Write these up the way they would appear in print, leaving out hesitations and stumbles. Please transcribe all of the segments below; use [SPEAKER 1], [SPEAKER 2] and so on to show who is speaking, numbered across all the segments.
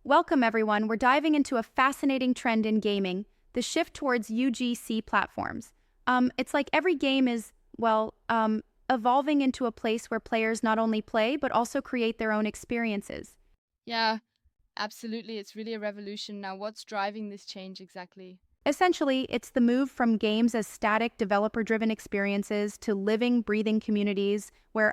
[SPEAKER 1] Welcome, everyone. We're diving into a fascinating trend in gaming, the shift towards UGC platforms. It's like every game is, evolving into a place where players not only play, but also create their own experiences.
[SPEAKER 2] Yeah, absolutely. It's really a revolution. Now, what's driving this change exactly?
[SPEAKER 1] Essentially, it's the move from games as static, developer driven experiences to living, breathing communities where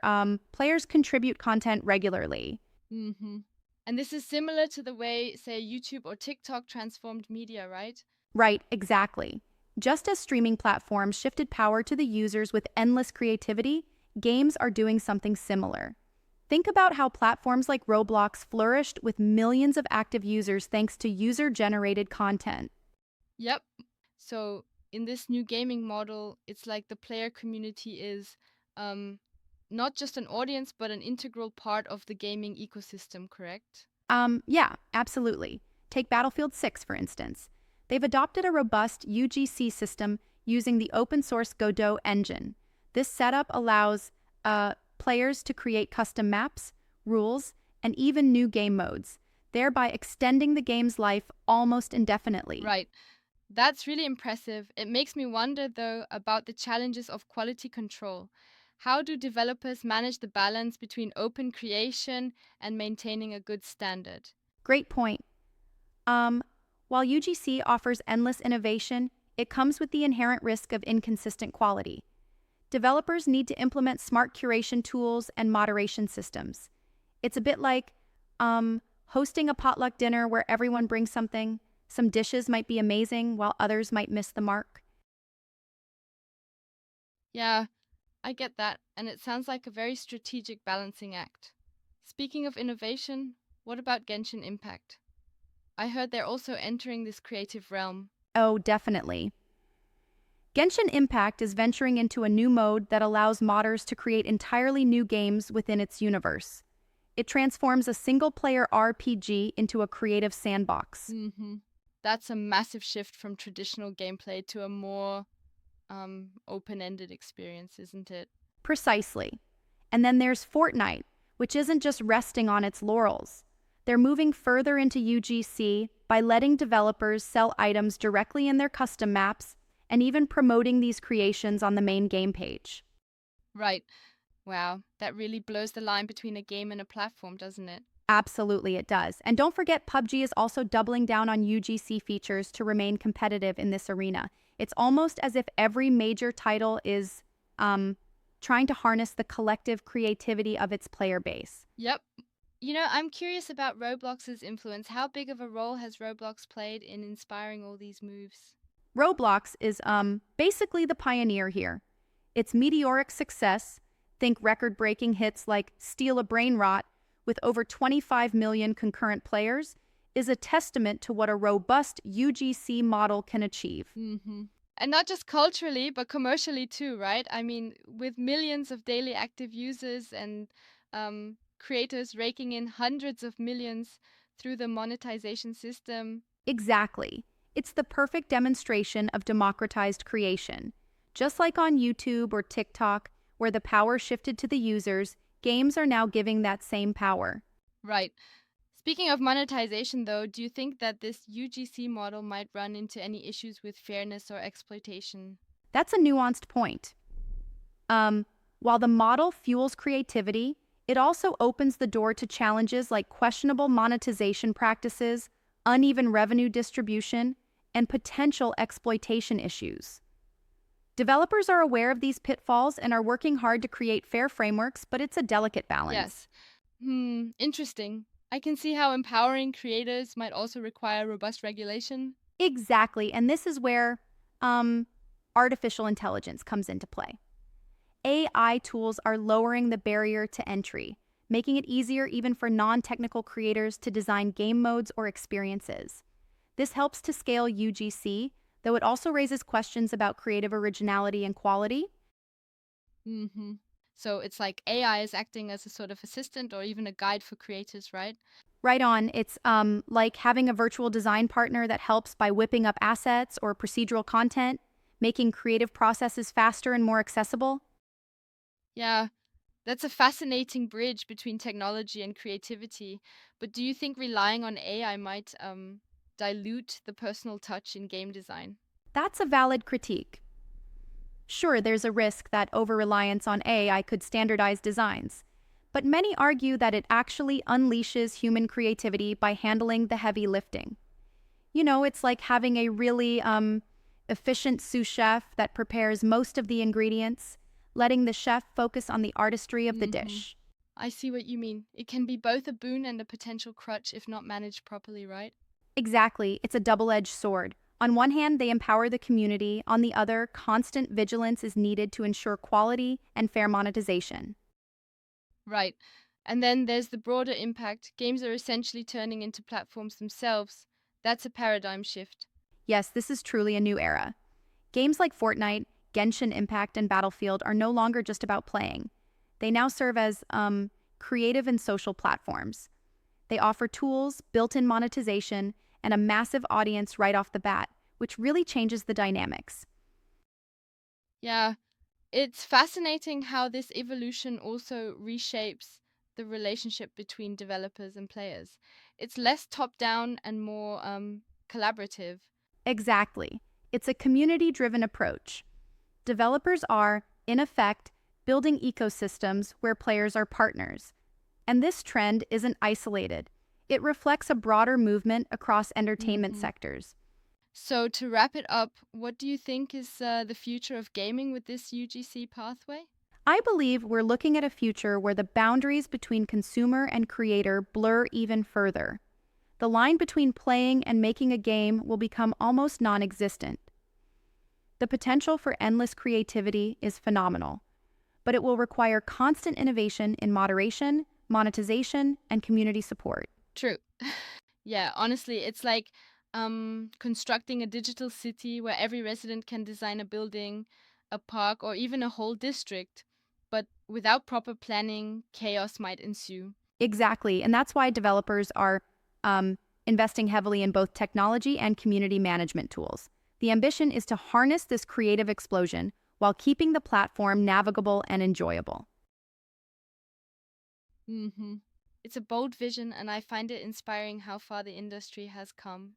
[SPEAKER 1] players contribute content regularly.
[SPEAKER 2] hmm And this is similar to the way, say, YouTube or TikTok transformed media, right?
[SPEAKER 1] Right, exactly. Just as streaming platforms shifted power to the users with endless creativity, games are doing something similar. Think about how platforms like Roblox flourished with millions of active users thanks to user generated content.
[SPEAKER 2] Yep. So, in this new gaming model, it's like the player community is um, not just an audience, but an integral part of the gaming ecosystem, correct?
[SPEAKER 1] Yeah, absolutely. Take Battlefield 6, for instance. They've adopted a robust UGC system using the open source Godot engine. This setup allows players to create custom maps, rules, and even new game modes, thereby extending the game's life almost indefinitely.
[SPEAKER 2] Right. That's really impressive. It makes me wonder, though, about the challenges of quality control. How do developers manage the balance between open creation and maintaining a good standard?
[SPEAKER 1] Great point. Um, while UGC offers endless innovation, it comes with the inherent risk of inconsistent quality. Developers need to implement smart curation tools and moderation systems. It's a bit like hosting a potluck dinner where everyone brings something. Some dishes might be amazing while others might miss the mark.
[SPEAKER 2] Yeah, I get that, and it sounds like a very strategic balancing act. Speaking of innovation, what about Genshin Impact? I heard they're also entering this creative realm.
[SPEAKER 1] Oh, definitely. Genshin Impact is venturing into a new mode that allows modders to create entirely new games within its universe. It transforms a single player RPG into a creative sandbox.
[SPEAKER 2] hmm That's a massive shift from traditional gameplay to a more open ended experience, isn't it?
[SPEAKER 1] Precisely. And then there's Fortnite, which isn't just resting on its laurels. They're moving further into UGC by letting developers sell items directly in their custom maps and even promoting these creations on the main game page.
[SPEAKER 2] Right. Wow. That really blurs the line between a game and a platform, doesn't it?
[SPEAKER 1] Absolutely, it does. And don't forget, PUBG is also doubling down on UGC features to remain competitive in this arena. It's almost as if every major title is trying to harness the collective creativity of its player base.
[SPEAKER 2] Yep. I'm curious about Roblox's influence. How big of a role has Roblox played in inspiring all these moves?
[SPEAKER 1] Roblox is basically the pioneer here. Its meteoric success, think record-breaking hits like Steal a Brain Rot with over 25 million concurrent players, is a testament to what a robust UGC model can achieve.
[SPEAKER 2] hmm And not just culturally, but commercially too, right? I mean, with millions of daily active users and creators raking in hundreds of millions through the monetization system.
[SPEAKER 1] Exactly. It's the perfect demonstration of democratized creation. Just like on YouTube or TikTok, where the power shifted to the users, games are now giving that same power.
[SPEAKER 2] Right. Speaking of monetization, though, do you think that this UGC model might run into any issues with fairness or exploitation?
[SPEAKER 1] That's a nuanced point. Um, while the model fuels creativity, it also opens the door to challenges like questionable monetization practices, uneven revenue distribution, and potential exploitation issues. Developers are aware of these pitfalls and are working hard to create fair frameworks, but it's a delicate balance.
[SPEAKER 2] Yes. Interesting. I can see how empowering creators might also require robust regulation.
[SPEAKER 1] Exactly, and this is where um, artificial intelligence comes into play. AI tools are lowering the barrier to entry, making it easier even for non technical creators to design game modes or experiences. This helps to scale UGC, though it also raises questions about creative originality and quality.
[SPEAKER 2] hmm So it's like AI is acting as a sort of assistant or even a guide for creators, right?
[SPEAKER 1] Right on, it's like having a virtual design partner that helps by whipping up assets or procedural content, making creative processes faster and more accessible.
[SPEAKER 2] Yeah. That's a fascinating bridge between technology and creativity. But do you think relying on AI might dilute the personal touch in game design?
[SPEAKER 1] That's a valid critique. Sure, there's a risk that over-reliance on AI could standardize designs, but many argue that it actually unleashes human creativity by handling the heavy lifting. You know, it's like having a really efficient sous chef that prepares most of the ingredients, letting the chef focus on the artistry of the
[SPEAKER 2] Hmm.
[SPEAKER 1] dish.
[SPEAKER 2] I see what you mean. It can be both a boon and a potential crutch if not managed properly, right?
[SPEAKER 1] Exactly, it's a double-edged sword. On one hand, they empower the community. On the other, constant vigilance is needed to ensure quality and fair monetization.
[SPEAKER 2] Right. And then there's the broader impact. Games are essentially turning into platforms themselves. That's a paradigm shift.
[SPEAKER 1] Yes, this is truly a new era. Games like Fortnite, Genshin Impact, and Battlefield are no longer just about playing. They now serve as creative and social platforms. They offer tools, built in monetization, and a massive audience right off the bat, which really changes the dynamics.
[SPEAKER 2] Yeah, it's fascinating how this evolution also reshapes the relationship between developers and players. It's less top down and more collaborative.
[SPEAKER 1] Exactly. It's a community driven approach. Developers are, in effect, building ecosystems where players are partners. And this trend isn't isolated. It reflects a broader movement across entertainment
[SPEAKER 2] Hmm.
[SPEAKER 1] sectors.
[SPEAKER 2] So, to wrap it up, what do you think is the future of gaming with this UGC pathway?
[SPEAKER 1] I believe we're looking at a future where the boundaries between consumer and creator blur even further. The line between playing and making a game will become almost non existent. The potential for endless creativity is phenomenal, but it will require constant innovation in moderation, monetization, and community support.
[SPEAKER 2] True. Yeah, honestly, it's like constructing a digital city where every resident can design a building, a park, or even a whole district. But without proper planning, chaos might ensue.
[SPEAKER 1] Exactly, and that's why developers are um, investing heavily in both technology and community management tools. The ambition is to harness this creative explosion while keeping the platform navigable and enjoyable.
[SPEAKER 2] Hmm. It's a bold vision, and I find it inspiring how far the industry has come.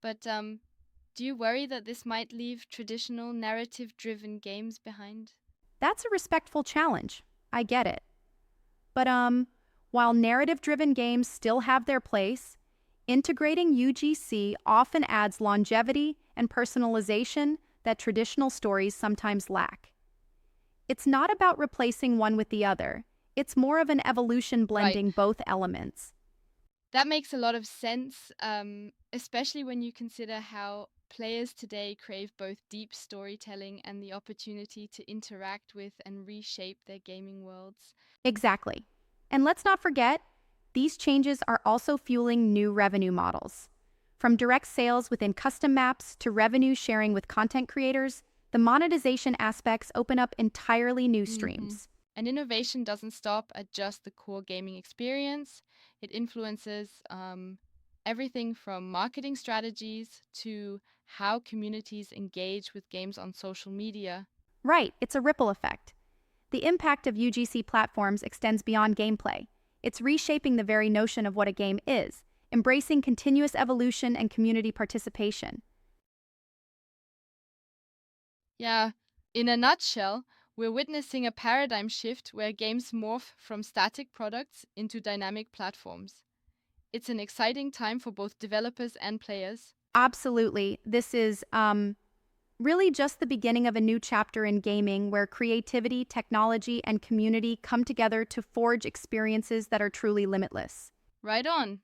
[SPEAKER 2] But do you worry that this might leave traditional narrative driven games behind?
[SPEAKER 1] That's a respectful challenge. I get it. But while narrative-driven games still have their place, integrating UGC often adds longevity and personalization that traditional stories sometimes lack. It's not about replacing one with the other. It's more of an evolution
[SPEAKER 2] Right.
[SPEAKER 1] blending both elements.
[SPEAKER 2] That makes a lot of sense, especially when you consider how players today crave both deep storytelling and the opportunity to interact with and reshape their gaming worlds.
[SPEAKER 1] Exactly. And let's not forget, these changes are also fueling new revenue models. From direct sales within custom maps to revenue sharing with content creators, the monetization aspects open up entirely new
[SPEAKER 2] Hmm.
[SPEAKER 1] streams.
[SPEAKER 2] And innovation doesn't stop at just the core gaming experience, it influences everything from marketing strategies to how communities engage with games on social media.
[SPEAKER 1] Right, it's a ripple effect. The impact of UGC platforms extends beyond gameplay. It's reshaping the very notion of what a game is, embracing continuous evolution and community participation.
[SPEAKER 2] Yeah, in a nutshell, we're witnessing a paradigm shift where games morph from static products into dynamic platforms. It's an exciting time for both developers and players.
[SPEAKER 1] Absolutely. This is really just the beginning of a new chapter in gaming where creativity, technology, and community come together to forge experiences that are truly limitless.
[SPEAKER 2] Right on.